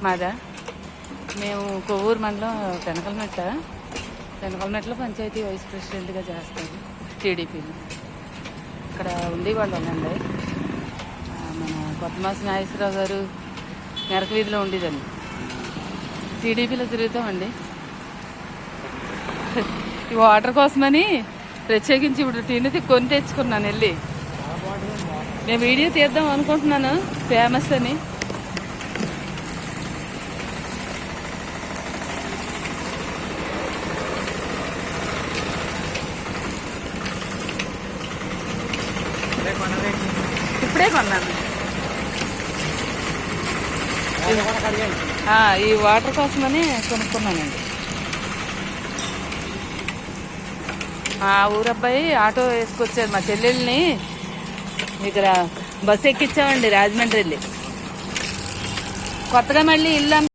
మాదా మేము కొవ్వూరు మండలం పెనకలమెట్లో పంచాయతీ వైస్ ప్రెసిడెంట్గా చేస్తాను టీడీపీలో. ఇక్కడ ఉండేవాళ్ళు అండి. మన కొత్తమాసి నాగేశ్వరరావు గారు మెరక వీధిలో ఉండేదండి. టీడీపీలో తిరుగుతామండి. ఈ వాటర్ కోసమని ప్రత్యేకించి ఇప్పుడు తిని కొని తెచ్చుకున్నాను వెళ్ళి. నేను వీడియో తీద్దాం అనుకుంటున్నాను, ఫేమస్ అని. ఇప్పుడే కొన్నాను. ఈ వాటర్ కోసమని కొనుక్కున్నానండి. మా ఊరబ్బాయి ఆటో వేసుకొచ్చాడు మా చెల్లెల్ని. ఇక్కడ బస్సు ఎక్కించామండి రాజమండ్రి వెళ్ళి. కొత్తగా మళ్ళీ ఇల్లు